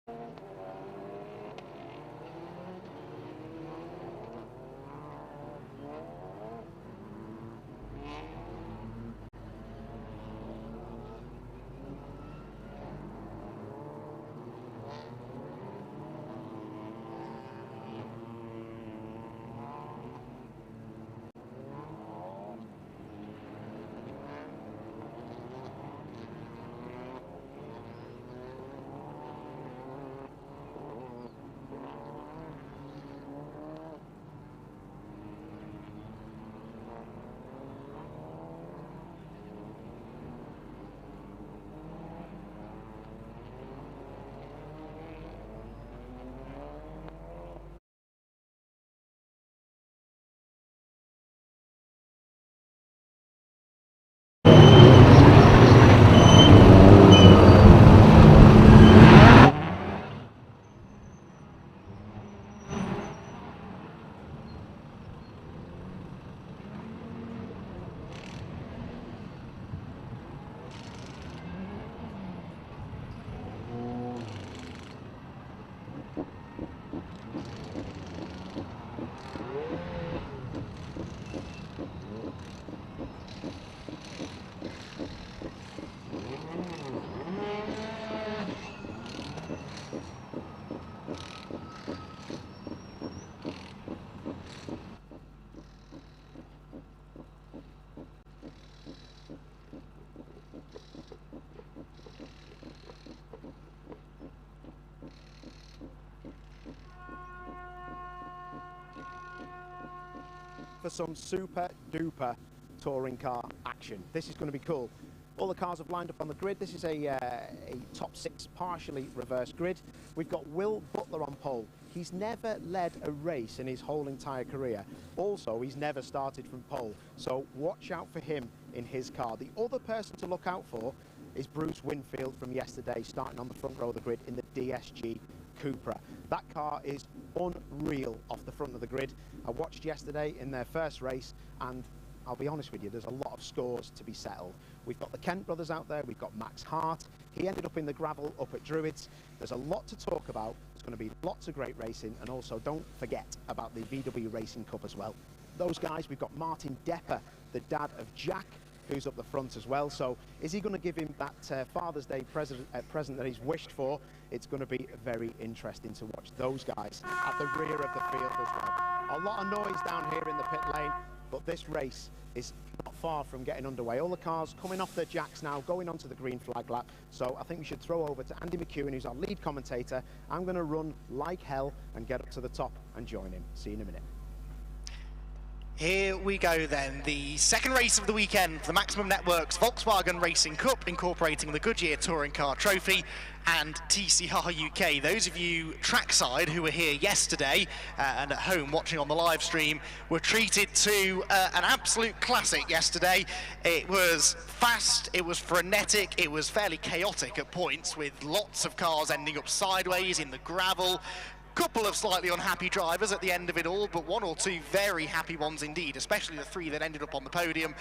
For some super duper touring car action. This is going to be cool. All the cars have lined up on the grid. This is a top 6 partially reversed grid. We've got Will Butler on pole. He's never led a race in his whole entire career. Also, he's never started from pole. So watch out for him in his car. The other person to look out for is Bruce Winfield from yesterday, starting on the front row of the grid in the DSG Cupra. That car is unreal off the front of the grid. I watched yesterday in their first race, and I'll be honest with you, there's a lot of scores to be settled. We've got the Kent brothers out there, we've got Max Hart. He ended up in the gravel up at Druids. There's a lot to talk about. There's going to be lots of great racing, and also don't forget about the VW Racing Cup as well. Those guys, we've got Martin Depper, the dad of Jack, who's up the front as well. So is he going to give him that Father's Day present that he's wished for? It's going to be very interesting to watch those guys at the rear of the field as well. A lot of noise down here in the pit lane, but this race is not far from getting underway. All the cars coming off their jacks now, going onto the green flag lap. So I think we should throw over to Andy McEwen, who's our lead commentator. I'm going to run like hell and get up to the top and join him. See you in a minute. Here we go then, the second race of the weekend, the Maximum Network's Volkswagen Racing Cup, incorporating the Goodyear Touring Car Trophy and TCR UK. Those of you trackside who were here yesterday and at home watching on the live stream were treated to an absolute classic yesterday. It was fast, it was frenetic, it was fairly chaotic at points, with lots of cars ending up sideways in the gravel. Couple of slightly unhappy drivers at the end of it all, but one or two very happy ones indeed, especially the three that ended up on the podium.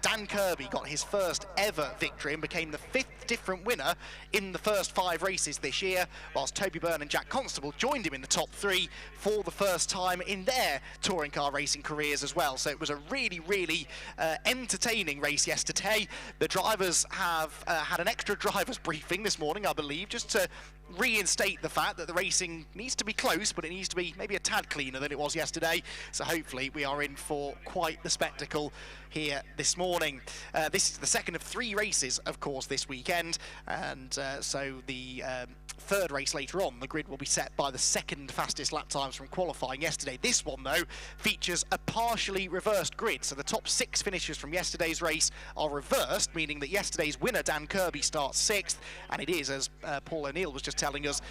Dan Kirby got his first ever victory and became the 5th different winner in the first 5 races this year, whilst Toby Byrne and Jack Constable joined him in the top 3 for the first time in their touring car racing careers as well. So it was a really, really entertaining race yesterday. The drivers have had an extra drivers briefing this morning, I believe, just to reinstate the fact that the racing needs to be close, but it needs to be maybe a tad cleaner than it was yesterday. So hopefully we are in for quite the spectacle here this morning. This is the second of 3 races, of course, this weekend, and so the third race later on, the grid will be set by the second fastest lap times from qualifying yesterday. This one, though, features a partially reversed grid, so the top 6 finishers from yesterday's race are reversed, meaning that yesterday's winner, Dan Kirby, starts 6th, and it is, as Paul O'Neill was just telling us,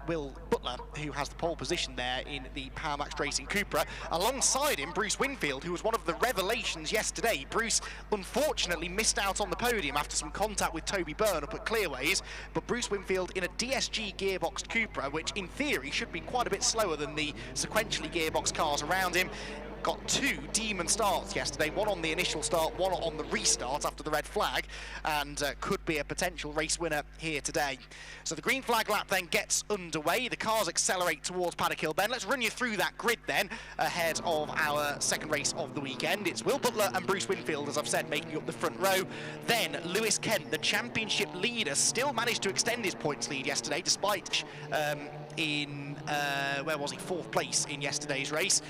Will Butler, who has the pole position there in the Power Max Racing Cupra. Alongside him, Bruce Winfield, who was one of the revelations yesterday. Bruce unfortunately missed out on the podium after some contact with Toby Byrne up at Clearways, but Bruce Winfield in a DSG gearboxed Cupra, which in theory should be quite a bit slower than the sequentially gearboxed cars around him, got two demon starts yesterday, one on the initial start, one on the restart after the red flag, and could be a potential race winner here today. So the green flag lap then gets underway. The cars accelerate towards Paddock Hill Bend. Let's run you through that grid then ahead of our second race of the weekend. It's Will Butler and Bruce Winfield, as I've said, making up the front row. Then Lewis Kent, the championship leader, still managed to extend his points lead yesterday, despite where was he? 4th place in yesterday's race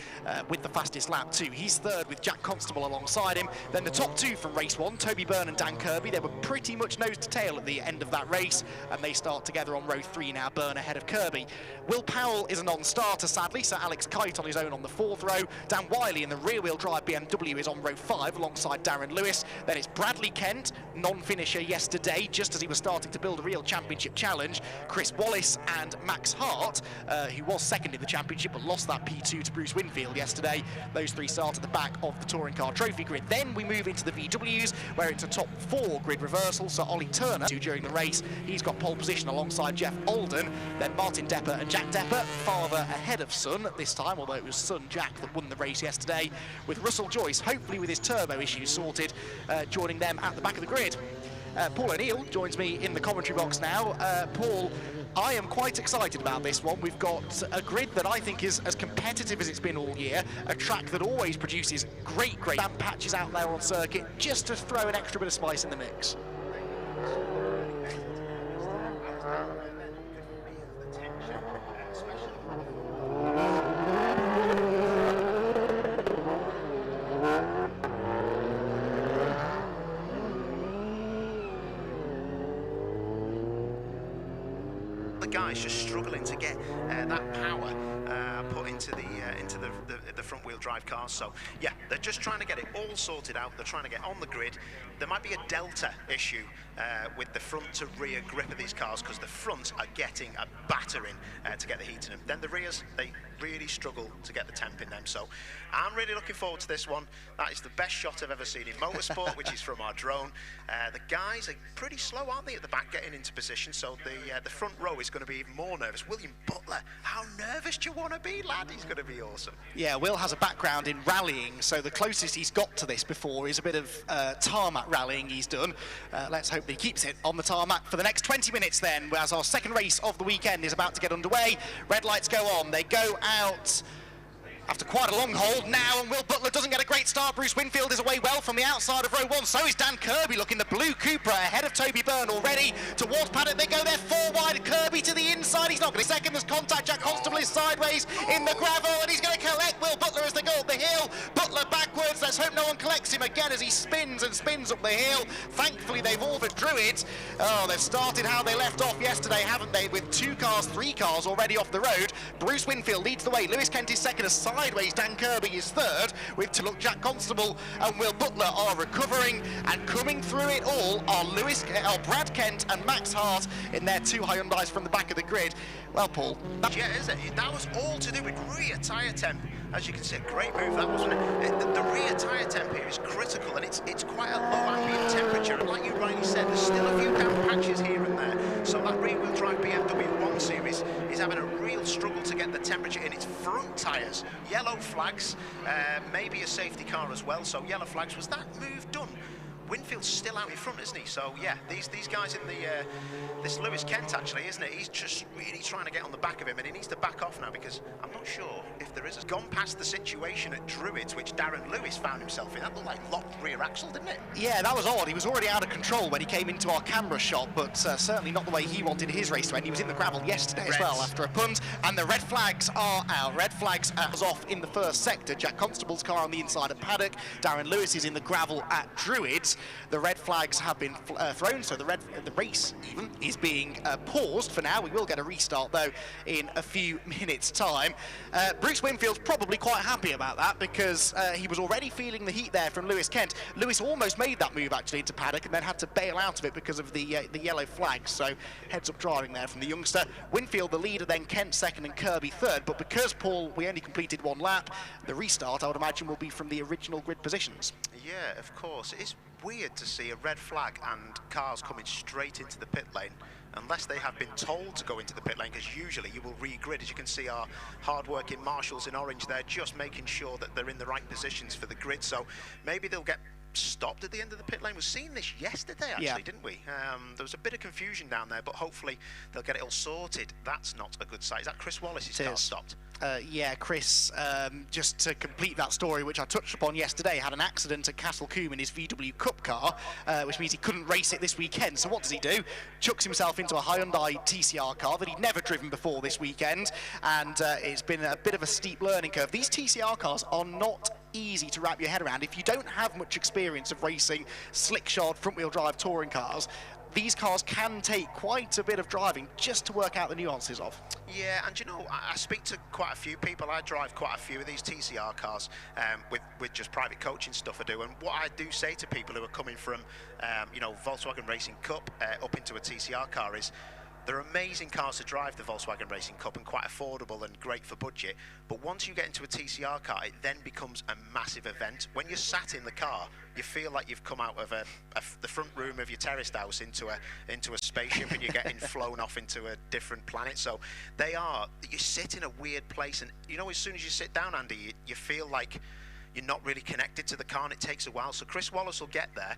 with the fastest lap too. He's third with Jack Constable alongside him. Then the top two from race 1, Toby Byrne and Dan Kirby, they were pretty much nose to tail at the end of that race, and they start together on row 3 now, Byrne ahead of Kirby. Will Powell is a non-starter sadly, so Alex Kite on his own on the 4th row. Dan Wiley in the rear-wheel drive BMW is on row 5 alongside Darren Lewis. Then it's Bradley Kent, non-finisher yesterday, just as he was starting to build a real championship challenge. Chris Wallace and Max Hart, who was second in the championship but lost that P2 to Bruce Winfield yesterday. Those three start at the back of the Touring Car Trophy grid. Then we move into the VWs, where it's a top 4 grid reversal. So Ollie Turner, during the race, he's got pole position alongside Jeff Alden. Then Martin Depper and Jack Depper, father ahead of son this time, although it was son Jack that won the race yesterday, with Russell Joyce, hopefully with his turbo issues sorted, joining them at the back of the grid. Paul O'Neill joins me in the commentary box now. Paul, I am quite excited about this one. We've got a grid that I think is as competitive as it's been all year, a track that always produces great sand patches out there on circuit, just to throw an extra bit of spice in the mix. Guys just struggling to get that power put into the front wheel drive cars. So yeah, they're just trying to get it all sorted out. They're trying to get on the grid. There might be a delta issue with the front to rear grip of these cars, because the fronts are getting a battering to get the heat in them. Then the rears, they really struggle to get the temp in them. So I'm really looking forward to this one. That is the best shot I've ever seen in motorsport, which is from our drone. The guys are pretty slow, aren't they, at the back getting into position? So the front row is going to be even more nervous. William Butler, how nervous do you want to be, lad? He's going to be awesome. Yeah, Will has a background in rallying, so the closest he's got to this before is a bit of tarmac rallying he's done. Let's hope that he keeps it on the tarmac for the next 20 minutes then, as our second race of the weekend is about to get underway. Red lights go on, they go out after quite a long hold now, and Will Butler doesn't get a great start. Bruce Winfield is away well from the outside of row 1. So is Dan Kirby, looking the blue Cupra ahead of Toby Byrne already. Towards Paddock they go, they're 4 wide. Kirby to the inside, he's not going to second. There's contact. Jack Constable is sideways in the gravel, and he's going to collect Will Butler as they go up the hill. Butler backwards, let's hope no one collects him again as he spins and spins up the hill. Thankfully they've overdrew it. Oh, they've started how they left off yesterday, haven't they, with 2 cars, 3 cars already off the road. Bruce Winfield leads the way. Lewis Kent is second, sideways Dan Kirby is third, with to look Jack Constable and Will Butler are recovering, and coming through it all are Brad Kent and Max Hart in their 2 Hyundais from the back of the grid. Well, Paul, yeah, is it? That was all to do with rear tyre temp. As you can see, a great move that, wasn't it? The rear tyre temp here is critical, and it's quite a low ambient temperature, and like you rightly said, there's still a few damp patches here and there. So that rear-wheel drive BMW 1 Series is having a real struggle to get the temperature in its front tyres. Yellow flags, maybe a safety car as well, so yellow flags. Was that move done? Winfield's still out in front, isn't he? So yeah, these guys in the this Lewis Kent actually, isn't it? He's just really trying to get on the back of him, and he needs to back off now, because I'm not sure if there is. It's gone past the situation at Druids, which Darren Lewis found himself in. That looked like locked rear axle, didn't it? Yeah, that was odd. He was already out of control when he came into our camera shot, but certainly not the way he wanted his race to end. He was in the gravel yesterday as well after a punt, and the red flags are out. Red flags was off in the first sector. Jack Constable's car on the inside of Paddock. Darren Lewis is in the gravel at Druids. The red flags have been thrown, so the race even is being paused for now. We will get a restart though in a few minutes' time. Bruce Winfield's probably quite happy about that, because he was already feeling the heat there from Lewis Kent. Lewis almost made that move actually into Paddock, and then had to bail out of it because of the yellow flags. So heads up driving there from the youngster. Winfield the leader, then Kent second and Kirby third. But because, Paul, we only completed 1 lap, the restart I would imagine will be from the original grid positions. Yeah, of course. It's weird to see a red flag and cars coming straight into the pit lane unless they have been told to go into the pit lane, because usually you will re-grid. As you can see, our hard-working marshals in orange there, just making sure that they're in the right positions for the grid. So maybe they'll get stopped at the end of the pit lane. We've seen this yesterday, actually, didn't we? There was a bit of confusion down there, but hopefully they'll get it all sorted. That's not a good sight. Is that Chris Wallace's car stopped? Yeah, Chris, just to complete that story, which I touched upon yesterday, had an accident at Castle Combe in his VW Cup car, which means he couldn't race it this weekend. So what does he do? Chucks himself into a Hyundai TCR car that he'd never driven before this weekend, and it's been a bit of a steep learning curve. These TCR cars are not easy to wrap your head around. If you don't have much experience of racing slick-shod front-wheel drive touring cars, these cars can take quite a bit of driving just to work out the nuances of. Yeah, and you know, I speak to quite a few people. I drive quite a few of these TCR cars with just private coaching stuff I do. And what I do say to people who are coming from, you know, Volkswagen Racing Cup up into a TCR car is, they're amazing cars to drive, the Volkswagen Racing Cup, and quite affordable and great for budget. But once you get into a TCR car, it then becomes a massive event. When you're sat in the car, you feel like you've come out of the front room of your terraced house into a spaceship, and you're getting flown off into a different planet. So you sit in a weird place, and you know, as soon as you sit down, Andy, you feel like you're not really connected to the car, and it takes a while. So Chris Wallace will get there,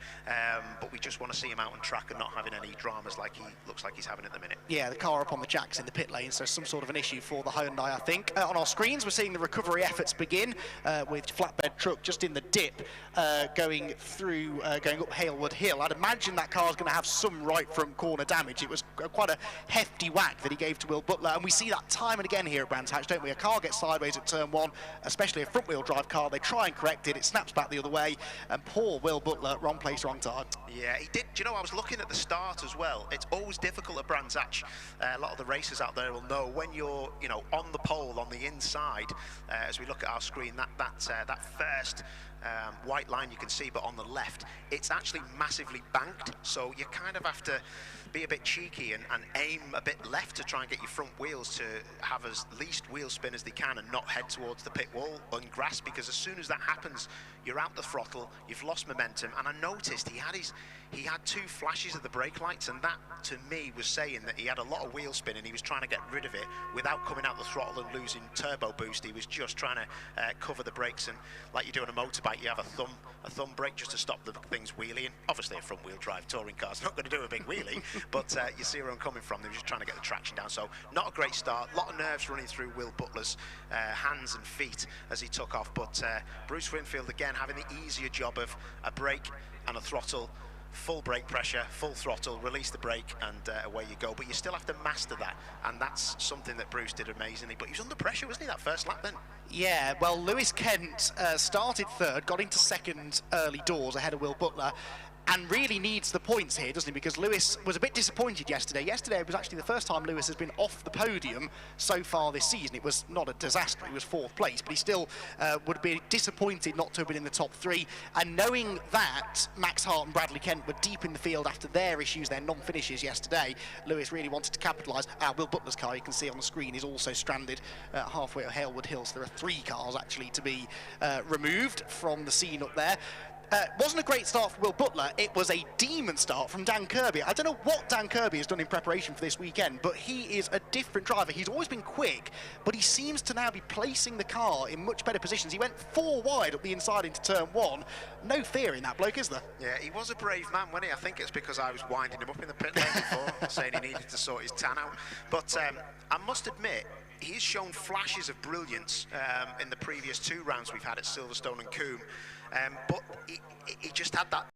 but we just want to see him out on track and not having any dramas like he looks like he's having at the minute. Yeah, the car up on the jacks in the pit lane, so some sort of an issue for the Hyundai, I think. On our screens, we're seeing the recovery efforts begin with flatbed truck just in the dip, going up Halewood Hill. I'd imagine that car's going to have some right front corner damage. It was quite a hefty whack that he gave to Will Butler, and we see that time and again here at Brands Hatch, don't we? A car gets sideways at turn one, especially a front-wheel drive car. They try and correct it, it snaps back the other way, and poor Will Butler, wrong place, wrong time. Yeah, he did. Do you know, I was looking at the start as well. It's always difficult at Brands Hatch. A lot of the racers out there will know when you're, you know, on the pole on the inside. As we look at our screen, that first white line you can see, but on the left, it's actually massively banked. So you kind of have to be a bit cheeky and aim a bit left to try and get your front wheels to have as least wheel spin as they can and not head towards the pit wall on grass, because as soon as that happens, you're out the throttle, you've lost momentum. And I noticed he had two flashes of the brake lights, and that to me was saying that he had a lot of wheel spin and he was trying to get rid of it without coming out the throttle and losing turbo boost. He was just trying to cover the brakes, and like you do on a motorbike, you have a thumb brake just to stop the things wheeling. Obviously a front wheel drive touring car's not going to do a big wheelie, but you see where I'm coming from. They were just trying to get the traction down. So not a great start, a lot of nerves running through Will Butler's hands and feet as he took off, but Bruce Winfield again having the easier job of a brake and a throttle, full brake pressure, full throttle, release the brake, and away you go. But you still have to master that, and that's something that Bruce did amazingly. But he was under pressure, wasn't he, that first lap then? Yeah, well, Lewis Kent started third, got into second early doors ahead of Will Butler, and really needs the points here, doesn't he? Because Lewis was a bit disappointed yesterday. Yesterday was actually the first time Lewis has been off the podium so far this season. It was not a disaster, he was fourth place, but he still would be disappointed not to have been in the top three. And knowing that Max Hart and Bradley Kent were deep in the field after their issues, their non-finishes yesterday, Lewis really wanted to capitalise. Will Butler's car, you can see on the screen, is also stranded halfway at Halewood Hill, so there are 3 cars actually to be removed from the scene up there. Wasn't a great start for Will Butler. It was a demon start from Dan Kirby. I don't know what Dan Kirby has done in preparation for this weekend, but he is a different driver. He's always been quick, but he seems to now be placing the car in much better positions. He went 4 wide up the inside into turn 1. No fear in that bloke, is there? Yeah, he was a brave man, wasn't he? I think it's because I was winding him up in the pit lane before, saying he needed to sort his tan out. But I must admit, he's shown flashes of brilliance in the previous 2 rounds we've had at Silverstone and Combe. But he just had that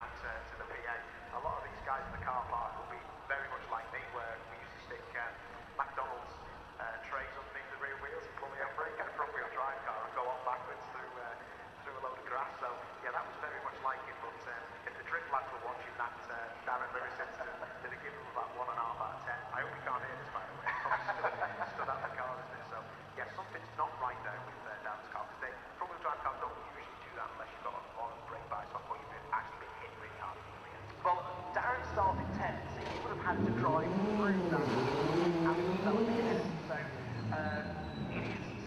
to the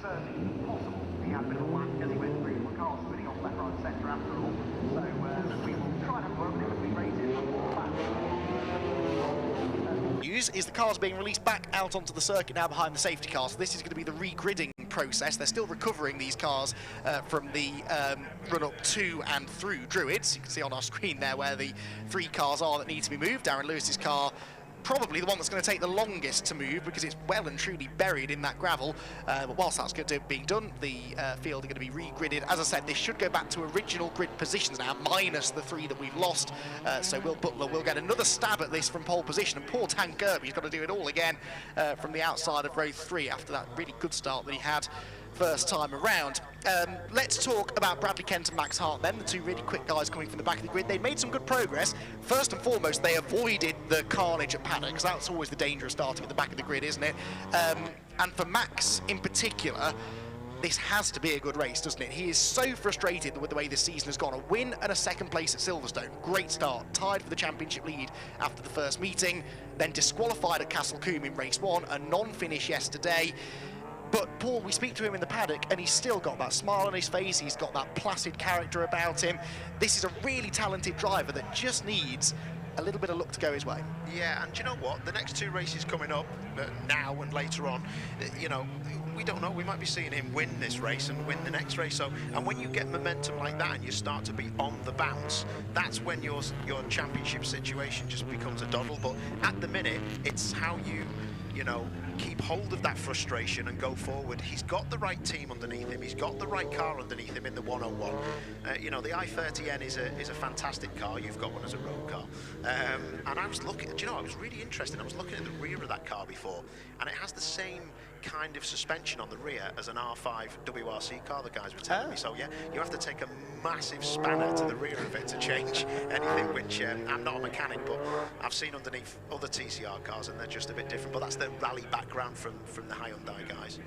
certainly possible. He had a bit of a lack as he went through. The car's spinning off left, right, centre after all. So we will try and have a look at the races. News is the car's being released back out onto the circuit now behind the safety car. So this is going to be the regridding process. They're still recovering these cars from the run-up to and through Druids. You can see on our screen there where the 3 cars are that need to be moved. Darren Lewis's car, probably the one that's going to take the longest to move because it's well and truly buried in that gravel. But whilst that's being done, the field are going to be re-gridded. As I said, this should go back to original grid positions now, minus the 3 that we've lost. So Will Butler will get another stab at this from pole position. And poor Dan Kirby's got to do it all again from the outside of row 3 after that really good start that he had first time around. Let's talk about Bradley Kent and Max Hart then, the 2 really quick guys coming from the back of the grid. They made some good progress. First and foremost, they avoided the carnage at Paddock, because that's always the danger of starting at the back of the grid, isn't it? And for Max in particular, this has to be a good race, doesn't it? He is so frustrated with the way this season has gone. A win and a 2nd place at Silverstone. Great start. Tied for the championship lead after the first meeting, then disqualified at Castle Combe in race 1, a non-finish yesterday. But Paul, we speak to him in the paddock and he's still got that smile on his face, he's got that placid character about him. This is a really talented driver that just needs a little bit of luck to go his way. Yeah, and do you know what? The next 2 races coming up, now and later on, you know, we don't know. We might be seeing him win this race and win the next race. So, and when you get momentum like that and you start to be on the bounce, that's when your championship situation just becomes a doddle. But at the minute, it's how you know, keep hold of that frustration and go forward. He's got the right team underneath him. He's got the right car underneath him in the 101. You know, the i30N is a fantastic car. You've got one as a road car. And I was looking, do you know, I was really interested. I was looking at the rear of that car before, and it has the same kind of suspension on the rear as an R5 WRC car, the guys were telling me. So yeah, you have to take a massive spanner to the rear of it to change anything, which I'm not a mechanic, but I've seen underneath other TCR cars and they're just a bit different. But that's the rally background from the Hyundai guys.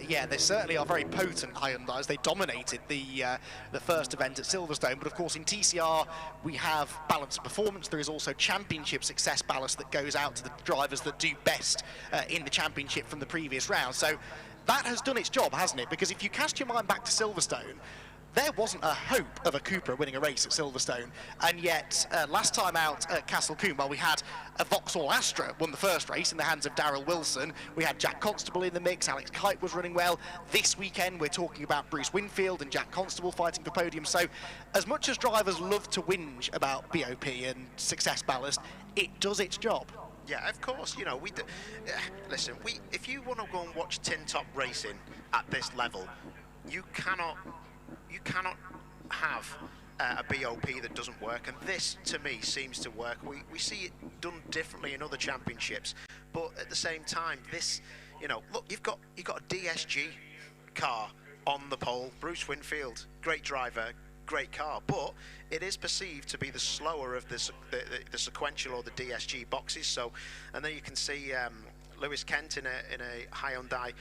Yeah, they certainly are very potent Hyundais. They dominated the first event at Silverstone, but of course in TCR we have balance of performance. There is also championship success ballast that goes out to the drivers that do best in the championship from the previous round. So that has done its job, hasn't it? Because if you cast your mind back to Silverstone, there wasn't a hope of a Cupra winning a race at Silverstone, and yet last time out at Castle Combe, well, we had a Vauxhall Astra won the first race in the hands of Darrell Wilson. We had Jack Constable in the mix, Alex Kite was running well. This weekend we're talking about Bruce Winfield and Jack Constable fighting for podium. So as much as drivers love to whinge about BOP and success ballast, it does its job. Yeah, of course. You know, we do. Listen, if you want to go and watch tin top racing at this level, you cannot have a BOP that doesn't work, and this to me seems to work. We see it done differently in other championships, but at the same time, this, you know, look, you've got a DSG car on the pole. Bruce Winfield, great driver, great car, but it is perceived to be the slower of the sequential or the DSG boxes. So, and then you can see Lewis Kent in a Hyundai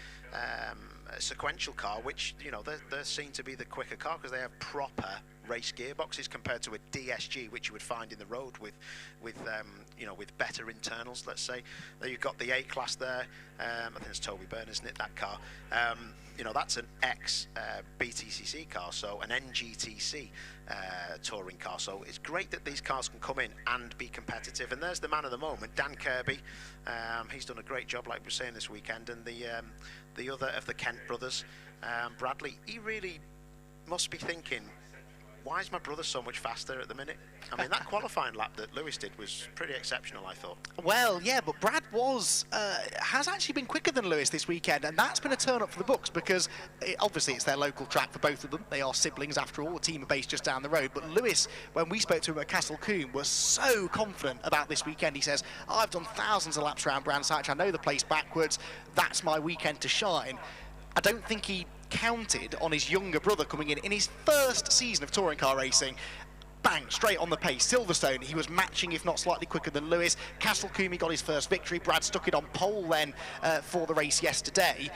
sequential car, which, you know, they're seen to be the quicker car because they have proper race gearboxes compared to a DSG, which you would find in the road with you know, with better internals, let's say. Then you've got the A-Class there. I think it's Toby Byrne, isn't it, that car? You know, that's an ex BTCC car, so an NGTC touring car. So it's great that these cars can come in and be competitive. And there's the man of the moment, Dan Kirby. He's done a great job, like we were saying, this weekend. And the other of the Kent brothers, Bradley, he really must be thinking, why is my brother so much faster at the minute? I mean, that qualifying lap that Lewis did was pretty exceptional, I thought. Well, yeah, but Brad has actually been quicker than Lewis this weekend, and that's been a turn up for the books because obviously it's their local track for both of them. They are siblings after all. The team are based just down the road. But Lewis, when we spoke to him at Castle Combe, was so confident about this weekend. He says, I've done thousands of laps around Brands Hatch. I know the place backwards. That's my weekend to shine. I don't think he counted on his younger brother coming in his first season of touring car racing. Bang, straight on the pace. Silverstone, he was matching, if not slightly quicker than Lewis. Castle Combe, he got his first victory. Brad stuck it on pole then for the race yesterday.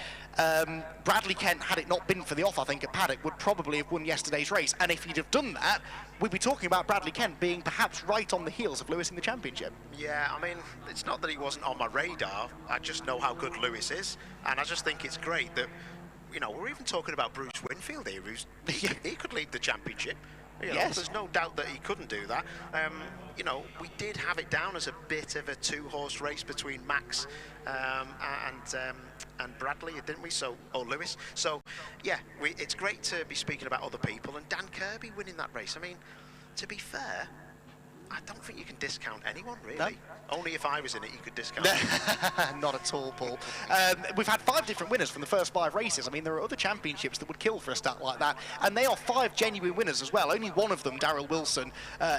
Bradley Kent, had it not been for the off, I think, at Paddock, would probably have won yesterday's race. And if he'd have done that, we'd be talking about Bradley Kent being perhaps right on the heels of Lewis in the championship. Yeah, I mean, it's not that he wasn't on my radar. I just know how good Lewis is. And I just think it's great that you know, we're even talking about Bruce Winfield here, he could lead the championship. You know, yes. There's no doubt that he couldn't do that. You know, we did have it down as a bit of a two-horse race between Max and Bradley, didn't we? Or Lewis. So, yeah, it's great to be speaking about other people, and Dan Kirby winning that race. I mean, to be fair, I don't think you can discount anyone, really. No. Only if I was in it, you could discount me. Not at all, Paul. We've had 5 different winners from the first 5 races. I mean, there are other championships that would kill for a stat like that, and they are 5 genuine winners as well. Only one of them, Daryl Wilson,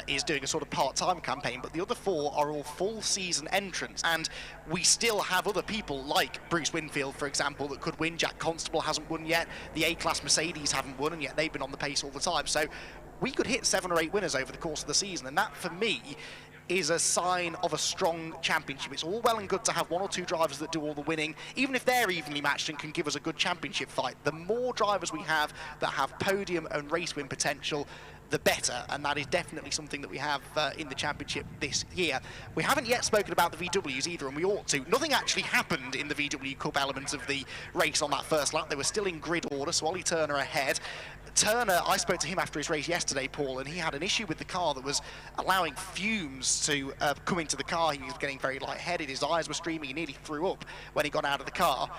is doing a sort of part-time campaign, but the other 4 are all full-season entrants, and we still have other people like Bruce Winfield, for example, that could win. Jack Constable hasn't won yet. The A-Class Mercedes haven't won, and yet they've been on the pace all the time. So we could hit 7 or 8 winners over the course of the season, and that, for me, is a sign of a strong championship. It's all well and good to have 1 or 2 drivers that do all the winning, even if they're evenly matched and can give us a good championship fight. The more drivers we have that have podium and race win potential, the better, and that is definitely something that we have in the championship this year. We haven't yet spoken about the VWs either, and we ought to. Nothing actually happened in the VW Cup element of the race on that first lap. They were still in grid order, so Ollie Turner ahead. Turner, I spoke to him after his race yesterday, Paul, and he had an issue with the car that was allowing fumes to come into the car. He was getting very lightheaded, his eyes were streaming, he nearly threw up when he got out of the car.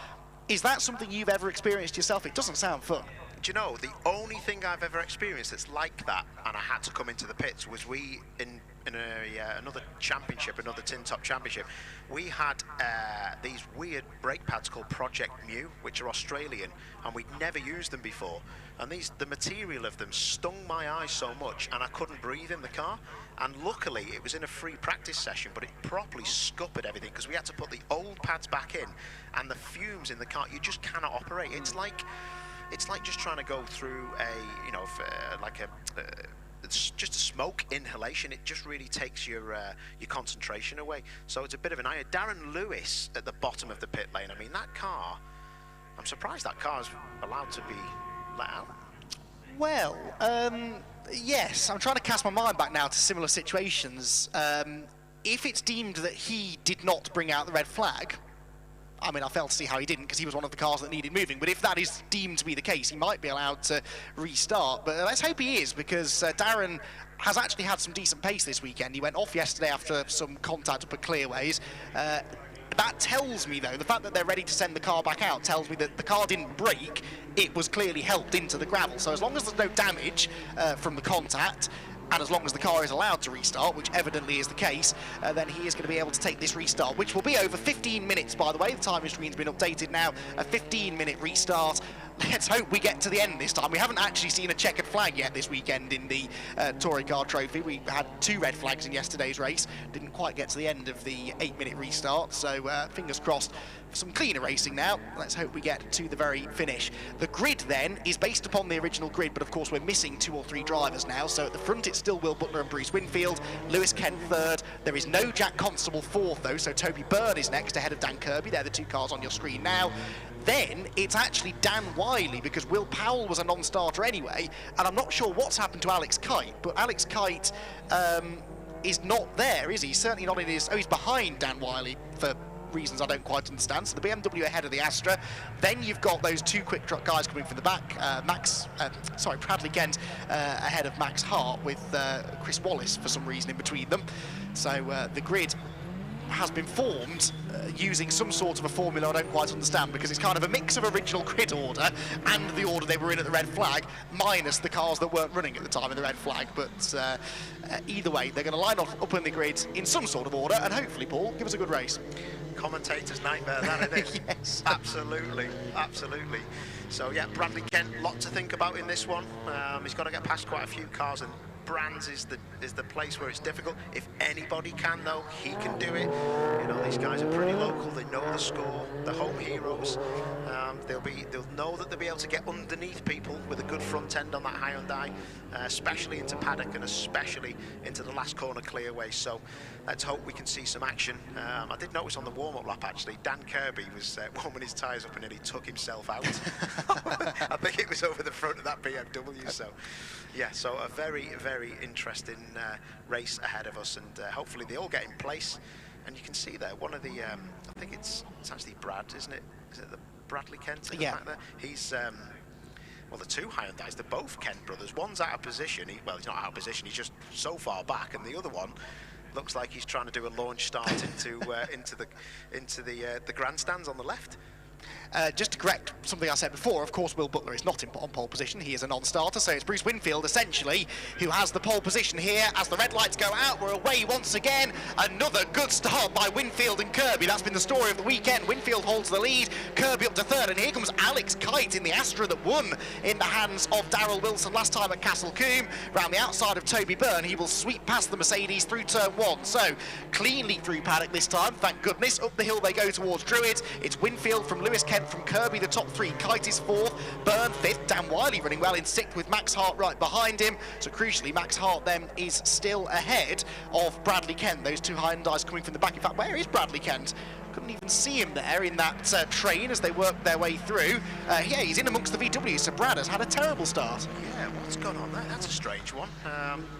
Is that something you've ever experienced yourself? It doesn't sound fun. Do you know, the only thing I've ever experienced that's like that, and I had to come into the pits, was we in another championship, another Tin Top championship, we had these weird brake pads called Project Mu, which are Australian, and we'd never used them before. And the material of them stung my eyes so much, and I couldn't breathe in the car. And luckily, it was in a free practice session, but it properly scuppered everything because we had to put the old pads back in, and the fumes in the car, you just cannot operate. It's like just trying to go through it's just a smoke inhalation. It just really takes your concentration away. So it's a bit of an eye. Darren Lewis at the bottom of the pit lane. I mean, that car, I'm surprised that car's allowed to be let out. Well, yes, I'm trying to cast my mind back now to similar situations. If it's deemed that he did not bring out the red flag, I mean, I failed to see how he didn't because he was one of the cars that needed moving. But if that is deemed to be the case, he might be allowed to restart. But let's hope he is, because Darren has actually had some decent pace this weekend. He went off yesterday after some contact up at Clearways. That tells me, though, the fact that they're ready to send the car back out tells me that the car didn't break. It was clearly helped into the gravel. So as long as there's no damage from the contact, and as long as the car is allowed to restart, which evidently is the case, then he is going to be able to take this restart, which will be over 15 minutes, by the way. The timing screen's been updated now. A 15-minute restart. Let's hope we get to the end this time. We haven't actually seen a checkered flag yet this weekend in the Touring Car Trophy. We had 2 red flags in yesterday's race. Didn't quite get to the end of the 8-minute restart, so fingers crossed for some cleaner racing now. Let's hope we get to the very finish. The grid, then, is based upon the original grid, but of course we're missing 2 or 3 drivers now. So at the front it's still Will Butler and Bruce Winfield, Lewis Kent 3rd. There is no Jack Constable 4th, though, so Toby Byrne is next ahead of Dan Kirby. They're the 2 cars on your screen now. Then it's actually Dan Wiley, because Will Powell was a non-starter anyway, and I'm not sure what's happened to Alex Kite, but Alex Kite is not there, is he? Certainly not in his... Oh, he's behind Dan Wiley for reasons I don't quite understand. So the BMW ahead of the Astra. Then you've got those 2 quick truck guys coming from the back. Bradley Kent ahead of Max Hart with Chris Wallace for some reason in between them. So the grid has been formed using some sort of a formula I don't quite understand, because it's kind of a mix of original grid order and the order they were in at the red flag, minus the cars that weren't running at the time of the red flag. But either way, they're going to line up in the grid in some sort of order, and hopefully, Paul, give us a good race. Commentator's nightmare, that it is. Yes. Absolutely, absolutely. So yeah, Bradley Kent, lot to think about in this one. He's got to get past quite a few cars, and Brands is the place where it's difficult. If anybody can, though, he can do it. You know, these guys are pretty local. They know the score. The home heroes. They'll know that they'll be able to get underneath people with a good front end on that Hyundai, especially into paddock and especially into the last corner clearway. So let's hope we can see some action. I did notice on the warm-up lap, actually, Dan Kirby was warming his tyres up and nearly took himself out. I think it was over the front of that BMW. So yeah, so a very, very interesting race ahead of us, and hopefully they all get in place. And you can see there one of the I think it's actually Brad, isn't it? Is it the Bradley Kent at the Yeah. back there? He's well, the two Hyundais, they're both Kent brothers. One's out of position. Well, he's not out of position. He's just so far back, and the other one looks like he's trying to do a launch start into the grandstands on the left. Just to correct something I said before, of course Will Butler is not on pole position, he is a non-starter, so it's Bruce Winfield essentially who has the pole position here. As the red lights go out, we're away once again. Another good start by Winfield and Kirby. That's been the story of the weekend. Winfield holds the lead, Kirby up to third, and here comes Alex Kite in the Astra that won in the hands of Darrell Wilson last time at Castle Combe. Round the outside of Toby Byrne, he will sweep past the Mercedes through turn one. So cleanly through paddock this time, thank goodness. Up the hill they go towards Druids. It's Winfield from Lewis Kent from Kirby, the top three. Kite is fourth, Byrne fifth, Dan Wiley running well in sixth with Max Hart right behind him. So crucially, Max Hart then is still ahead of Bradley Kent. Those two Hyundais coming from the back. In fact, where is Bradley Kent? Couldn't even see him there in that train as they worked their way through. Yeah, he's in amongst the VWs, so Brad has had a terrible start. Yeah, what's gone on there? That's a strange one.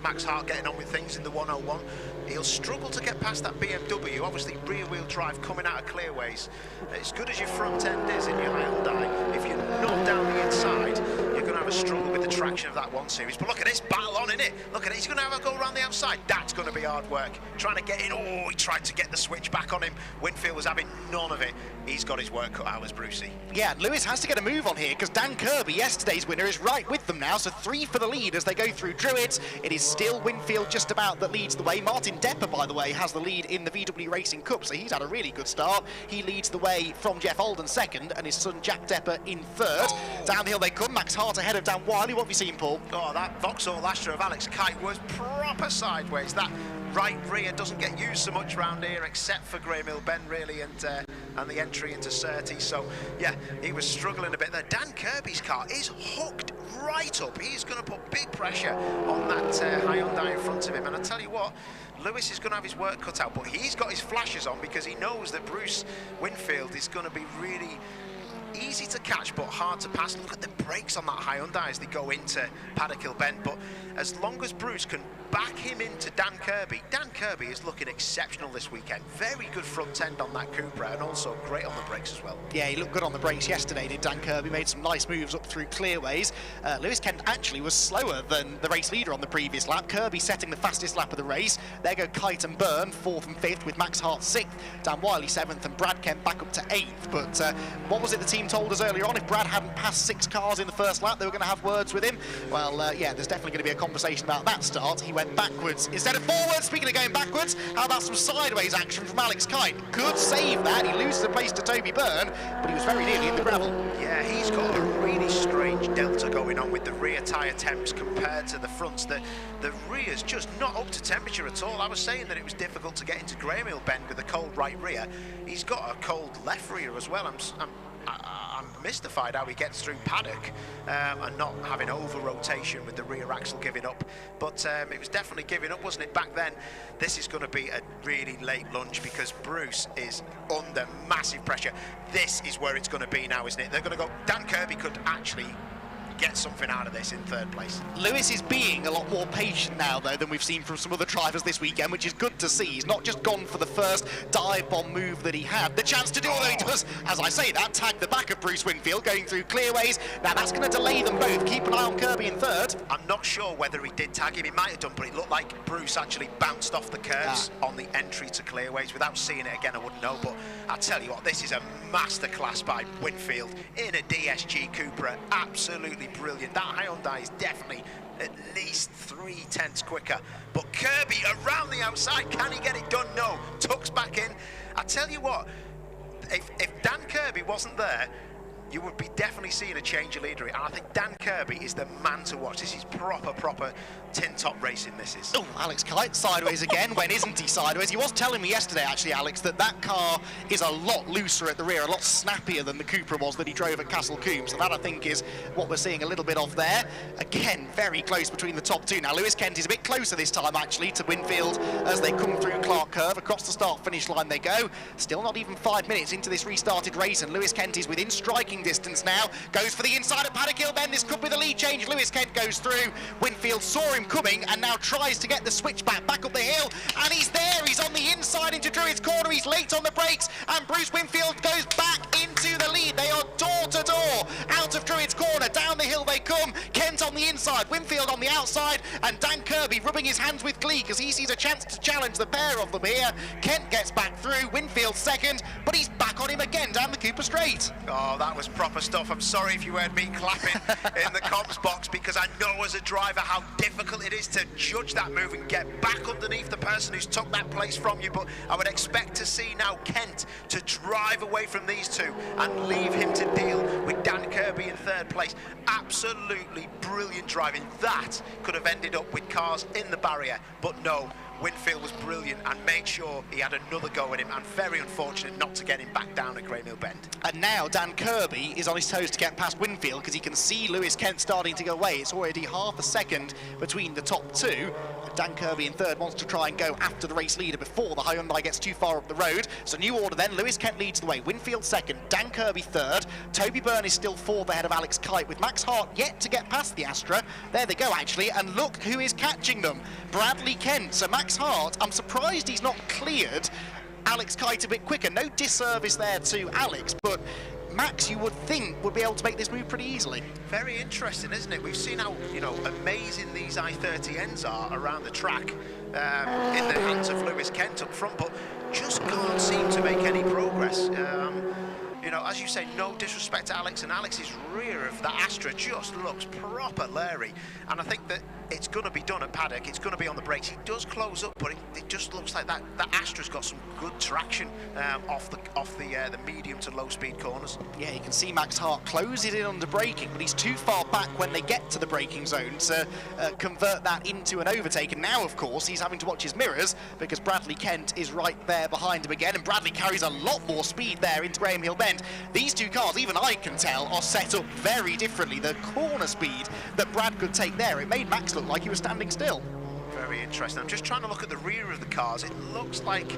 Max Hart getting on with things in the 101. He'll struggle to get past that BMW. Obviously, rear-wheel drive coming out of clearways. As good as your front end is in your Hyundai, if you're not down the inside, you're going to have a struggle with the traction of that 1 Series. But look at this battle on, innit? Look at it. He's going to have a go around the outside. That's going to be hard work. Trying to get in. Oh, he tried to get the switch back on him. Winfield was having none of it. He's got his work cut out as Brucey. Yeah, Lewis has to get a move on here because Dan Kirby, yesterday's winner, is right with them now. So 3 for the lead as they go through Druids. It is still Winfield just about that leads the way. Martin Depper, by the way, has the lead in the VW Racing Cup, so he's had a really good start. He leads the way from Jeff Alden second and his son Jack Depper in third. Down the hill they come. Max Hart ahead of Dan Wiley. What have you seen, Paul? Oh, that Vauxhall Astra of Alex Kite was proper sideways. That right rear doesn't get used so much round here except for Graham Hill Bend really and the entry into Surtees. So yeah, he was struggling a bit there. Dan Kirby's car is hooked right up. He's going to put big pressure on that Hyundai in front of him, and I tell you what, Lewis is going to have his work cut out, but he's got his flashes on because he knows that Bruce Winfield is going to be really easy to catch but hard to pass. Look at the brakes on that Hyundai as they go into Paddock Hill Bend, but as long as Bruce can back him into Dan Kirby is looking exceptional this weekend. Very good front end on that Cupra and also great on the brakes as well. Yeah, he looked good on the brakes yesterday, did Dan Kirby. Made some nice moves up through clearways. Lewis Kent actually was slower than the race leader on the previous lap. Kirby setting the fastest lap of the race. There go Kite and Byrne, 4th and 5th, with Max Hart 6th, Dan Wiley 7th, and Brad Kent back up to 8th. But what was it the team told us earlier on? If Brad hadn't passed 6 cars in the first lap, they were going to have words with him. Well, yeah, there's definitely going to be a conversation about that start. He went backwards instead of forwards. Speaking of going backwards, how about some sideways action from Alex Kite? Good save that. He loses a place to Toby Byrne, but he was very nearly in the gravel. Yeah, he's got a really strange delta going on with the rear tyre temps compared to the fronts. The rear's just not up to temperature at all. I was saying that it was difficult to get into Graham Hill Bend with a cold right rear. He's got a cold left rear as well. I'm mystified how he gets through paddock and not having over-rotation with the rear axle giving up. But it was definitely giving up, wasn't it, back then? This is going to be a really late lunch because Bruce is under massive pressure. This is where it's going to be now, isn't it? They're going to go... Dan Kirby could actually get something out of this in 3rd place. Lewis is being a lot more patient now, though, than we've seen from some other drivers this weekend, which is good to see. He's not just gone for the first dive bomb move that he had the chance to do, although he does, as I say that, tag the back of Bruce Winfield going through clearways. Now that's going to delay them both. Keep an eye on Kirby in 3rd. I'm not sure whether he did tag him. He might have done, but it looked like Bruce actually bounced off the curves on the entry to clearways. Without seeing it again, I wouldn't know, but I tell you what, this is a masterclass by Winfield in a DSG Cupra. Absolutely brilliant. That Hyundai is definitely at least 3/10 quicker. But Kirby around the outside, can he get it done? No. Tucks back in. I tell you what, if Dan Kirby wasn't there, you would be definitely seeing a change of leader. And I think Dan Kirby is the man to watch. This is proper tin top racing, this is. Oh, Alex Kite sideways again. When isn't he sideways? He was telling me yesterday, actually, Alex, that car is a lot looser at the rear, a lot snappier than the Cupra was that he drove at Castle Combe. So that, I think, is what we're seeing a little bit of there. Again, very close between the top two. Now, Lewis Kent is a bit closer this time, actually, to Winfield as they come through Clark Curve. Across the start-finish line they go. Still not even 5 minutes into this restarted race, and Lewis Kent is within striking striking distance now. Goes for the inside of Paddock Hill Bend. This could be the lead change. Lewis Kent goes through. Winfield saw him coming and now tries to get the switchback back up the hill. And he's there. He's on the inside into Druids Corner. He's late on the brakes. And Bruce Winfield goes back into the lead. They are door to door out of Druids Corner. Down the hill they come. Kent on the inside. Winfield on the outside. And Dan Kirby rubbing his hands with glee because he sees a chance to challenge the pair of them here. Kent gets back through. Winfield second. But he's back on him again down the Cooper Straight. Oh, that was proper stuff. I'm sorry if you heard me clapping in the comps box, because I know as a driver how difficult it is to judge that move and get back underneath the person who's took that place from you. But I would expect to see now Kent to drive away from these two and leave him to deal with Dan Kirby in third place. Absolutely brilliant driving. That could have ended up with cars in the barrier, but no. Winfield was brilliant and made sure he had another go at him, and very unfortunate not to get him back down at Graham Hill Bend. And now Dan Kirby is on his toes to get past Winfield because he can see Lewis Kent starting to go away. It's already half a second between the top two. Dan Kirby in third wants to try and go after the race leader before the Hyundai gets too far up the road. So new order then, Lewis Kent leads the way, Winfield second, Dan Kirby third, Toby Byrne is still fourth ahead of Alex Kite with Max Hart yet to get past the Astra. There they go actually, and look who is catching them, Bradley Kent. So Max Hart, I'm surprised he's not cleared Alex Kite a bit quicker. No disservice there to Alex, but Max, you would think, would be able to make this move pretty easily. Very interesting, isn't it? We've seen how, you know, amazing these I-30Ns are around the track in the hands of Lewis Kent up front, but just can't seem to make any progress. You know, as you say, no disrespect to Alex, and Alex's rear of the Astra just looks proper leery, and I think that it's going to be done at Paddock. It's going to be on the brakes. He does close up, but it just looks like that Astra's got some good traction off the medium to low speed corners. Yeah, you can see Max Hart close it in under braking, but he's too far back when they get to the braking zone to convert that into an overtake. And now, of course, he's having to watch his mirrors because Bradley Kent is right there behind him again, and Bradley carries a lot more speed there into Graham Hill Bend. These two cars, even I can tell, are set up very differently. The corner speed that Brad could take there, it made Max look like he was standing still. Very interesting. I'm just trying to look at the rear of the cars. It looks like,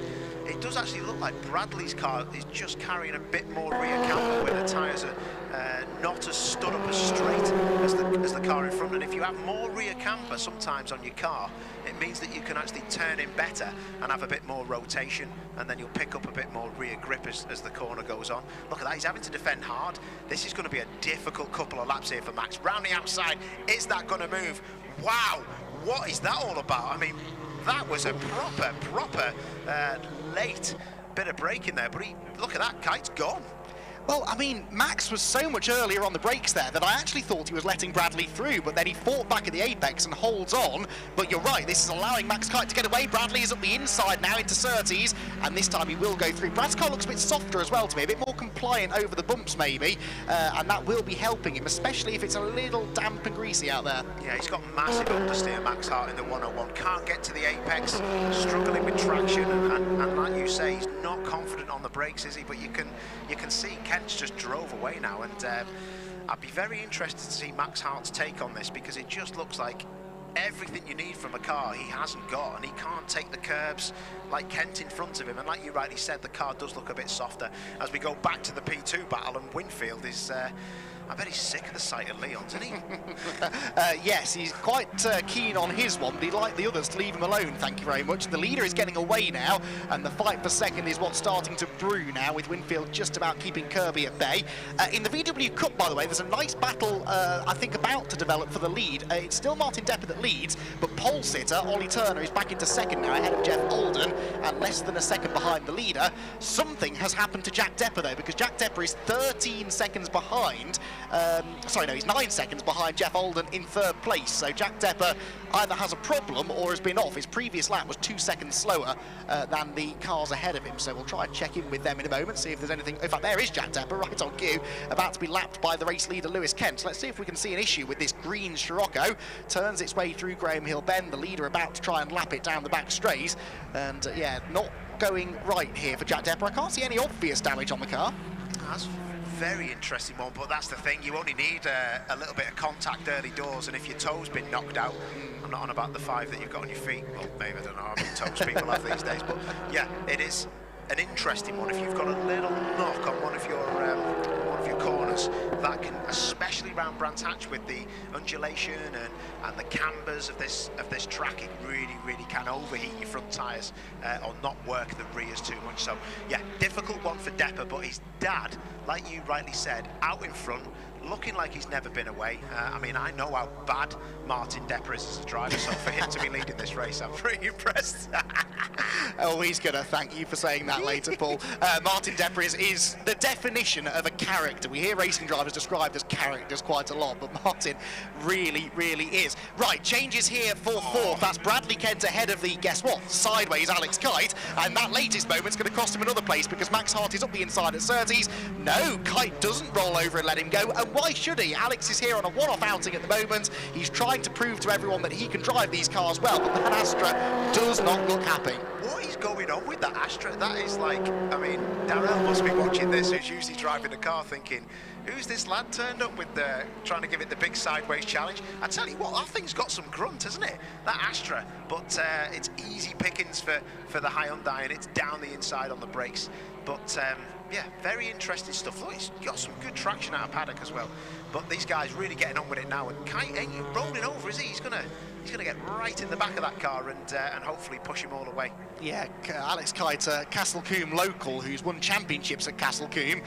it does actually look like Bradley's car is just carrying a bit more rear camber, where the tyres are not as stood up as straight as the car in front. And if you have more rear camber sometimes on your car, it means that you can actually turn in better and have a bit more rotation, and then you'll pick up a bit more rear grip as the corner goes on. Look at that, he's having to defend hard. This is going to be a difficult couple of laps here for Max. Round the outside, is that going to move? Wow, what is that all about? I mean, that was a proper late bit of braking there, but look at that, Kite's gone. Well, I mean, Max was so much earlier on the brakes there that I actually thought he was letting Bradley through, but then he fought back at the apex and holds on. But you're right, this is allowing Max Kite to get away. Bradley is up the inside now into Surtees, and this time he will go through. Brad's car looks a bit softer as well to me, a bit more compliant over the bumps maybe, and that will be helping him, especially if it's a little damp and greasy out there. Yeah, he's got massive understeer, Max Hart, in the 101. Can't get to the apex, struggling with traction, and like you say, he's not confident on the brakes, is he? But you can see Kent's just drove away now, and I'd be very interested to see Max Hart's take on this, because it just looks like everything you need from a car he hasn't got, and he can't take the curbs like Kent in front of him. And like you rightly said, the car does look a bit softer as we go back to the P2 battle, and Winfield is I bet he's sick of the sight of Leon, isn't he? Yes, he's quite keen on his one, but he'd like the others to leave him alone, thank you very much. The leader is getting away now, and the fight for second is what's starting to brew now, with Winfield just about keeping Kirby at bay. In the VW Cup, by the way, there's a nice battle, I think, about to develop for the lead. It's still Martin Depper that leads, but pole sitter Ollie Turner is back into second now, ahead of Jeff Alden, and less than a second behind the leader. Something has happened to Jack Depper, though, because Jack Depper is 13 seconds behind. He's 9 seconds behind Jeff Alden in third place. So Jack Depper either has a problem or has been off. His previous lap was 2 seconds slower than the cars ahead of him. So we'll try and check in with them in a moment, see if there's anything. In fact, there is Jack Depper right on cue, about to be lapped by the race leader Lewis Kent. So let's see if we can see an issue with this green Scirocco. Turns its way through Graham Hill Bend. The leader about to try and lap it down the back straight. And yeah, not going right here for Jack Depper. I can't see any obvious damage on the car. That's very interesting one, but that's the thing, you only need a little bit of contact early doors, and if your toe's been knocked out, I'm not on about the 5 that you've got on your feet, well, maybe, I don't know how many toes people have these days, but yeah, it is an interesting one. If you've got a little knock on one of your corners, corners that can, especially around Brands Hatch with the undulation and the cambers of this track, it really can overheat your front tyres or not work the rears too much. So yeah, difficult one for Depper, but his dad, like you rightly said, out in front, looking like he's never been away. I mean, I know how bad Martin Depper is as a driver, so for him to be leading this race, I'm pretty impressed. Oh, he's going to thank you for saying that later, Paul. Martin Depper is the definition of a character. We hear racing drivers described as characters quite a lot, but Martin really is. Right, changes here for fourth. That's Bradley Kent ahead of the, guess what, sideways Alex Kite, and that latest moment's going to cost him another place because Max Hart is up the inside at Surtees. No, Kite doesn't roll over and let him go, and why should he? Alex is here on a one-off outing at the moment. He's trying to prove to everyone that he can drive these cars well, but that Astra does not look happy. What is going on with that Astra? That is like, I mean, Darrell must be watching this, who's usually driving the car, thinking, who's this lad turned up with trying to give it the big sideways challenge? I tell you what, that thing's got some grunt, hasn't it? That Astra, but it's easy pickings for the Hyundai, and it's down the inside on the brakes. But yeah, very interesting stuff. Look, he's got some good traction out of paddock as well. But these guys really getting on with it now, and Kite ain't rolling over, is he? He's gonna get right in the back of that car and hopefully push him all the way. Yeah, Alex Kite, Castle-Combe local, who's won championships at Castle-Combe,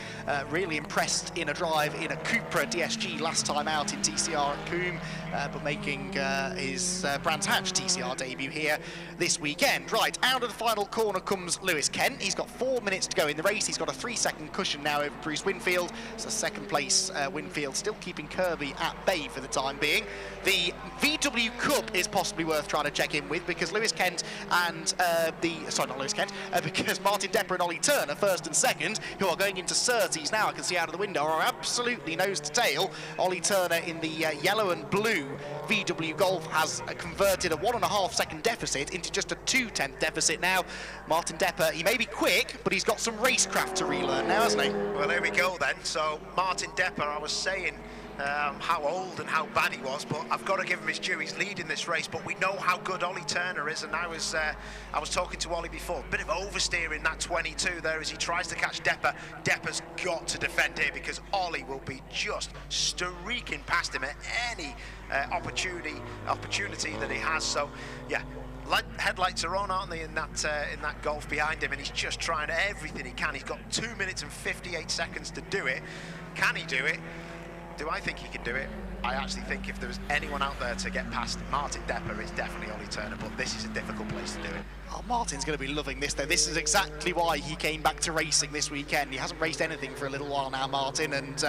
really impressed in a drive in a Cupra DSG last time out in TCR at Combe, but making his Brands Hatch TCR debut here this weekend. Right, out of the final corner comes Lewis Kent. He's got 4 minutes to go in the race. He's got a 3-second cushion now over Bruce Winfield. So second place Winfield still keeping Kirby at bay for the time being. The VW Cup is possibly worth trying to check in with because Lewis Kent and because Martin Depper and Ollie Turner, first and second, who are going into Surtees now, I can see out of the window, are absolutely nose to tail. Ollie Turner in the yellow and blue VW Golf has converted a 1.5 second deficit into just a 2/10 deficit now. Martin Depper, he may be quick, but he's got some racecraft to relearn now, hasn't he? Well, here we go then. So Martin Depper, I was saying how old and how bad he was, but I've got to give him his due. He's leading this race, but we know how good Ollie Turner is, and I was talking to Ollie before. Bit of oversteer in that 22 there as he tries to catch Depper. Depper's got to defend here because Ollie will be just streaking past him at any opportunity that he has. So yeah, headlights are on, aren't they, in that Golf behind him, and he's just trying everything he can. He's got 2 minutes and 58 seconds to do it. Can he do it? Do I think he can do it? I actually think if there was anyone out there to get past Martin Depper, it's definitely Ollie Turner, but this is a difficult place to do it. Oh, Martin's going to be loving this, though. This is exactly why he came back to racing this weekend. He hasn't raced anything for a little while now, Martin, and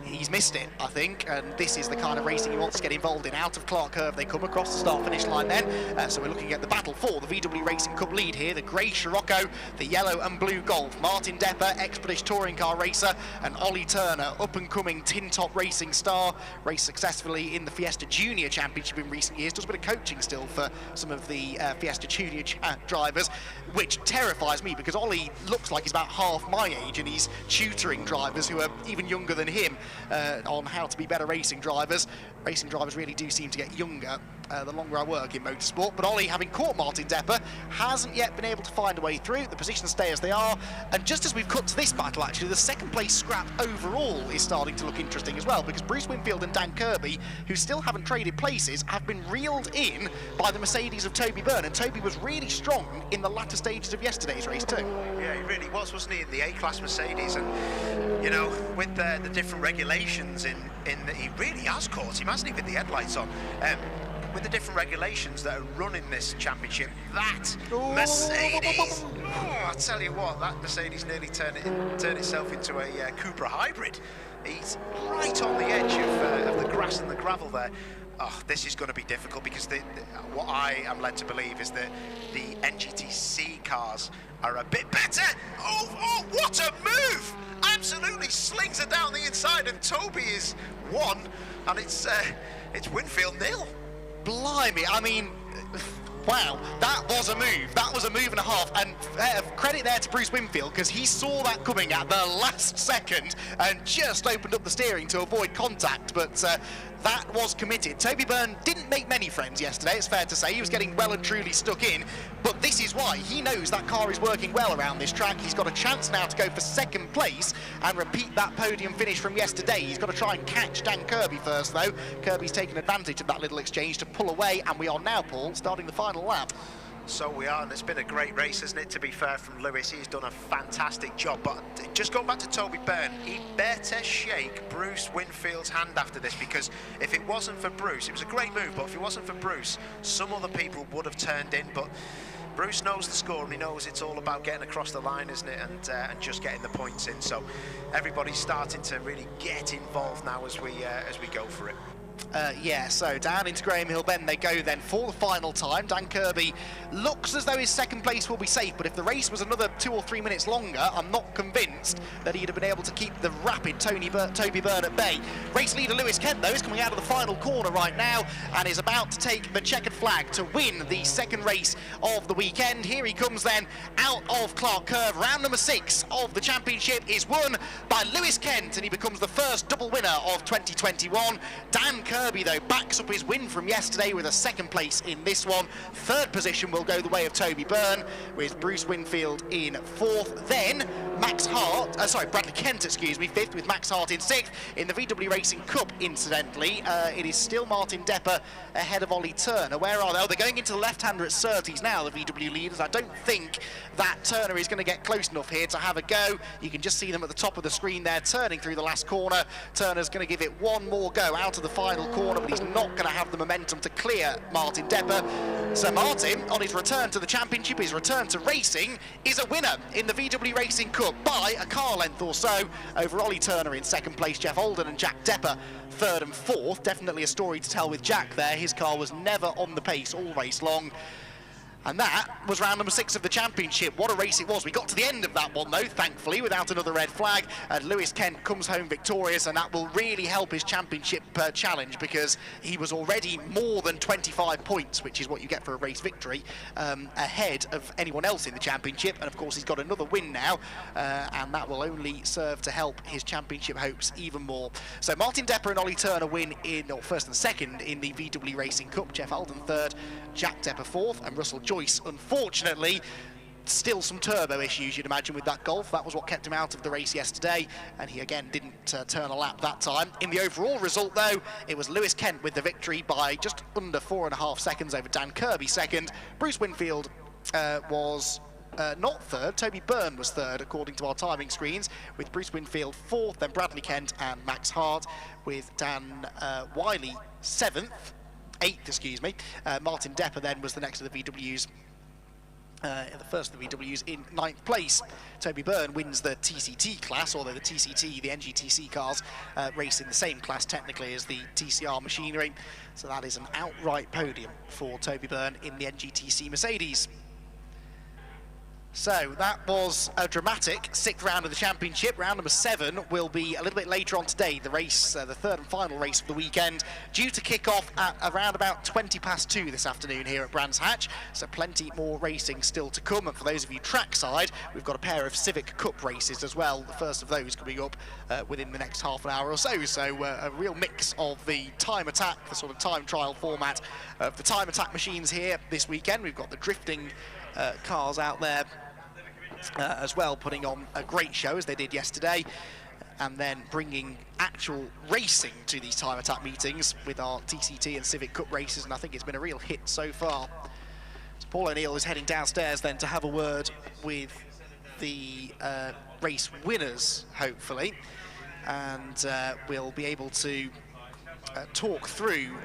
he's missed it, I think, and this is the kind of racing he wants to get involved in. Out of Clark Curve, they come across the start-finish line then, so we're looking at the battle for the VW Racing Cup lead here. The grey Scirocco, the yellow and blue Golf. Martin Depper, ex-British touring car racer, and Ollie Turner, up-and-coming tin-top racing star, raced successfully in the Fiesta Junior Championship in recent years. Does a bit of coaching still for some of the Fiesta Junior drivers, which terrifies me because Ollie looks like he's about half my age and he's tutoring drivers who are even younger than him on how to be better racing drivers. Racing drivers really do seem to get younger the longer I work in motorsport, but Ollie, having caught Martin Depper, hasn't yet been able to find a way through. The positions stay as they are, and just as we've cut to this battle, actually, the second place scrap overall is starting to look interesting as well, because Bruce Winfield and Dan Kirby, who still haven't traded places, have been reeled in by the Mercedes of Toby Byrne, and Toby was really strong in the latter stages of yesterday's race too. Yeah, he really was, wasn't he, in the A-Class Mercedes, and, you know, with the different regulations he really has caught him, hasn't he, with the headlights on. With the different regulations that are running this championship, that Mercedes, I tell you what, that Mercedes nearly turned itself into a Cupra hybrid. He's right on the edge of the grass and the gravel there. Oh, this is going to be difficult because what I am led to believe is that the NGTC cars are a bit better. Oh, what a move! Absolutely slings it down the inside, and Toby is 1, and it's Winfield 0. Blimey, I mean, wow, that was a move. That was a move and a half, and credit there to Bruce Winfield, because he saw that coming at the last second and just opened up the steering to avoid contact, but that was committed. Toby Byrne didn't make many friends yesterday, it's fair to say. He was getting well and truly stuck in, but this is why. He knows that car is working well around this track. He's got a chance now to go for second place and repeat that podium finish from yesterday. He's got to try and catch Dan Kirby first, though. Kirby's taken advantage of that little exchange to pull away, and we are now, Paul, starting the final lap. So we are, and it's been a great race, hasn't it, to be fair, from Lewis. He's done a fantastic job, but just going back to Toby Byrne, he'd better shake Bruce Winfield's hand after this, because if it wasn't for Bruce, it was a great move, but if it wasn't for Bruce, some other people would have turned in, but Bruce knows the score, and he knows it's all about getting across the line, isn't it, and just getting the points in. So everybody's starting to really get involved now as we go for it. Yeah, so down into Graham Hill Bend they go then for the final time. Dan Kirby looks as though his second place will be safe, but if the race was another 2 or 3 minutes longer, I'm not convinced that he'd have been able to keep the rapid Toby Byrne at bay. Race leader Lewis Kent, though, is coming out of the final corner right now and is about to take the checkered flag to win the second race of the weekend. Here he comes then out of Clark Curve. Round number 6 of the championship is won by Lewis Kent, and he becomes the first double winner of 2021. Dan Kirby, though, backs up his win from yesterday with a second place in this one. Third position will go the way of Toby Byrne, with Bruce Winfield in fourth. Then Bradley Kent, excuse me, fifth, with Max Hart in sixth. In the VW Racing Cup, incidentally, it is still Martin Depper ahead of Ollie Turner. Where are they? Oh, they're going into the left-hander at Surtees now, the VW leaders. I don't think that Turner is going to get close enough here to have a go. You can just see them at the top of the screen there, turning through the last corner. Turner's going to give it one more go out of the final corner, but he's not going to have the momentum to clear Martin Depper. So Martin, on his return to the championship, his return to racing, is a winner in the VW Racing Cup by a car length or so over Ollie Turner in second place, Jeff Alden and Jack Depper third and fourth. Definitely a story to tell with Jack there. His car was never on the pace all race long. And that was round number 6 of the championship. What a race it was. We got to the end of that one, though, thankfully, without another red flag. And Lewis Kent comes home victorious, and that will really help his championship challenge, because he was already more than 25 points, which is what you get for a race victory, ahead of anyone else in the championship. And, of course, he's got another win now, and that will only serve to help his championship hopes even more. So Martin Depper and Ollie Turner win in, or first and second, in the VW Racing Cup. Jeff Alden third, Jack Depper fourth, and Russell Joyce, unfortunately, still some turbo issues, you'd imagine, with that Golf. That was what kept him out of the race yesterday, and he again didn't turn a lap that time. In the overall result, though, it was Lewis Kent with the victory by just under 4.5 seconds over Dan Kirby second. Bruce Winfield was not third. Toby Byrne was third, according to our timing screens, with Bruce Winfield fourth, then Bradley Kent and Max Hart, with Dan Wiley eighth, excuse me. Martin Depper then was the next of the VWs, the first of the VWs, in 9th place. Toby Byrne wins the TCT class, although the TCT, the NGTC cars, race in the same class technically as the TCR machinery. So that is an outright podium for Toby Byrne in the NGTC Mercedes. So that was a dramatic 6th round of the championship. Round number 7 will be a little bit later on today. The race, the third and final race of the weekend, due to kick off at around about 2:20 this afternoon here at Brands Hatch. So plenty more racing still to come. And for those of you trackside, we've got a pair of Civic Cup races as well. The first of those coming up within the next half an hour or so. So a real mix of the time attack, the sort of time trial format of the time attack machines here this weekend. We've got the drifting cars out there as well, putting on a great show as they did yesterday, and then bringing actual racing to these time attack meetings with our TCT and Civic Cup races, and I think it's been a real hit so far. So Paul O'Neill is heading downstairs then to have a word with the race winners, hopefully, and we'll be able to talk through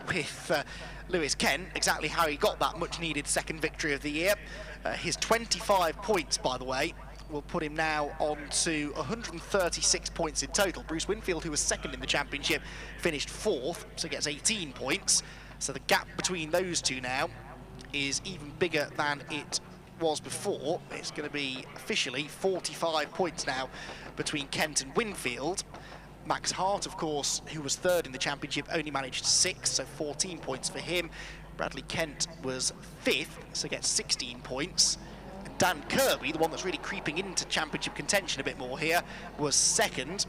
with Lewis Kent exactly how he got that much needed second victory of the year. His 25 points, by the way, will put him now on to 136 points in total. Bruce Winfield, who was second in the championship, finished 4th, so gets 18 points. So the gap between those two now is even bigger than it was before. It's going to be officially 45 points now between Kent and Winfield. Max Hart, of course, who was third in the championship, only managed 6, so 14 points for him. Bradley Kent was 5th, so gets 16 points. And Dan Kirby, the one that's really creeping into championship contention a bit more here, was 2nd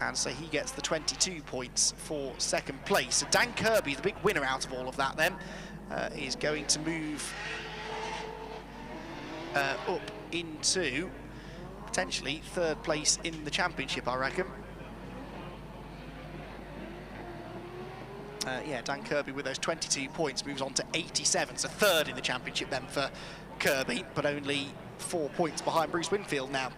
And so he gets the 22 points for second place. So Dan Kirby, the big winner out of all of that then, is going to move up into potentially third place in the championship, I reckon. Yeah, Dan Kirby with those 22 points moves on to 87, so third in the championship then for Kirby, but only 4 points behind Bruce Winfield now.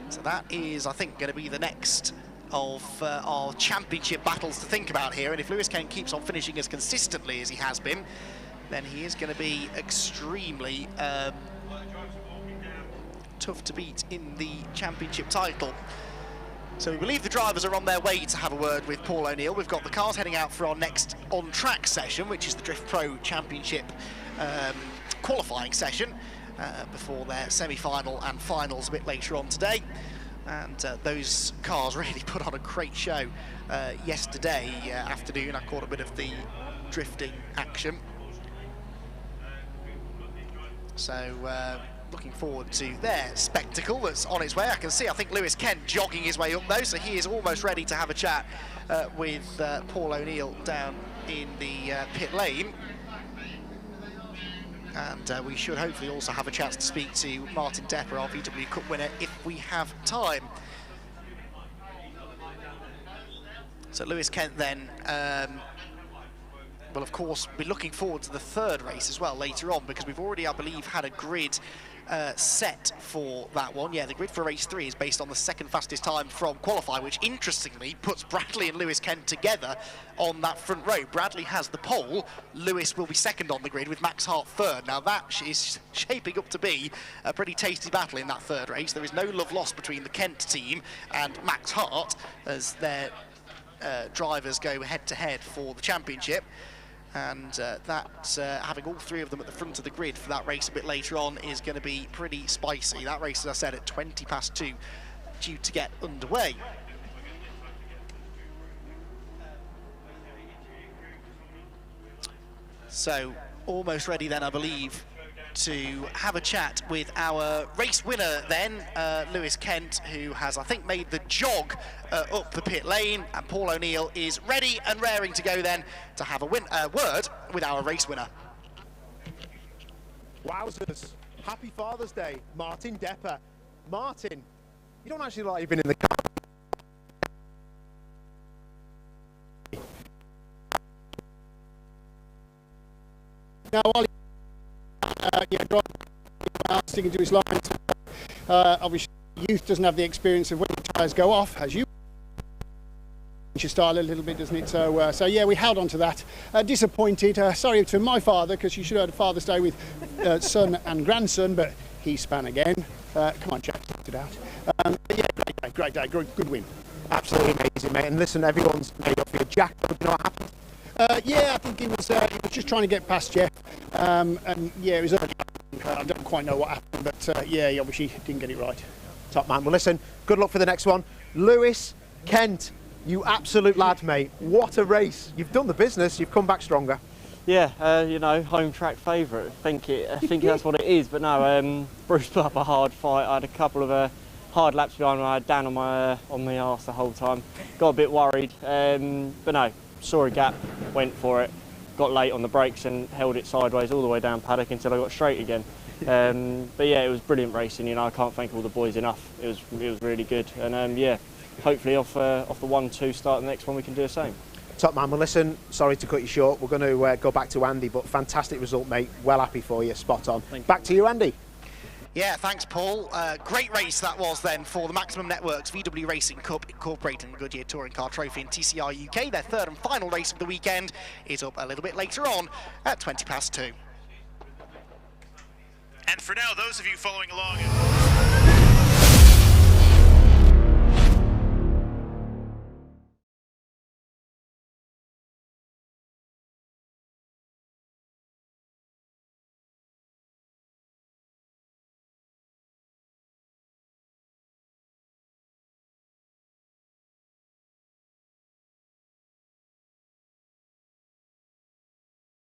So that is, I think, going to be the next of our championship battles to think about here, and if Lewis Kent keeps on finishing as consistently as he has been, then he is going to be extremely tough to beat in the championship title. So we believe the drivers are on their way to have a word with Paul O'Neill. We've got the cars heading out for our next on-track session, which is the Drift Pro Championship qualifying session before their semi-final and finals a bit later on today. And those cars really put on a great show yesterday afternoon. I caught a bit of the drifting action. So looking forward to their spectacle that's on its way. I can see, I think, Lewis Kent jogging his way up though, so he is almost ready to have a chat with Paul O'Neill down in the pit lane. And we should hopefully also have a chance to speak to Martin Depper, our VW Cup winner, if we have time. So Lewis Kent then will of course be looking forward to the third race as well later on, because we've already, I believe, had a grid set for that one. Yeah, the grid for race 3 is based on the second fastest time from qualify, which interestingly puts Bradley and Lewis Kent together on that front row. Bradley has the pole, Lewis will be second on the grid with Max Hart third. Now that is shaping up to be a pretty tasty battle in that third race. There is no love lost between the Kent team and Max Hart as their drivers go head to head for the championship. And having all three of them at the front of the grid for that race a bit later on is going to be pretty spicy. That race, as I said, at 2:20 due to get underway. So almost ready then, I believe, to have a chat with our race winner then, Lewis Kent, who has, I think, made the jog up the pit lane, and Paul O'Neill is ready and raring to go then to have a word with our race winner. Wowzers. Happy Father's Day, Martin Depper. Martin, you don't actually like being in the car. Now, Ollie, sticking to his lines. Obviously, youth doesn't have the experience of when the tyres go off, as you. Your style a little bit, doesn't it? So yeah, we held on to that. Disappointed. Sorry to my father, because you should have had a Father's Day with son and grandson, but he span again. Come on, Jack, sort it out. Yeah, great day, good win. Absolutely amazing, mate. And listen, everyone's made up for you. Jack, do you know what happened? Yeah, I think he was just trying to get past Jeff, and yeah, it was early. I don't quite know what happened, but yeah, he obviously didn't get it right. Top man. Well, listen, good luck for the next one. Lewis Kent, you absolute lad, mate. What a race. You've done the business. You've come back stronger. Yeah, you know, home track favourite. I think that's what it is. But no, Bruce put up a hard fight. I had a couple of hard laps behind me. I had Dan on my arse the whole time. Got a bit worried, but no. Saw a gap, went for it, got late on the brakes and held it sideways all the way down paddock until I got straight again. But yeah, it was brilliant racing. You know, I can't thank all the boys enough. It was really good, and yeah, hopefully off the 1-2 start the next one we can do the same. Top man. Well, listen, sorry to cut you short. We're going to go back to Andy, but fantastic result, mate. Well happy for you. Spot on. Back to you, Andy. Yeah, thanks, Paul. Great race that was then for the Maximum Networks VW Racing Cup, incorporating the Goodyear Touring Car Trophy and TCR UK. Their third and final race of the weekend is up a little bit later on at 2:20. And for now, those of you following along...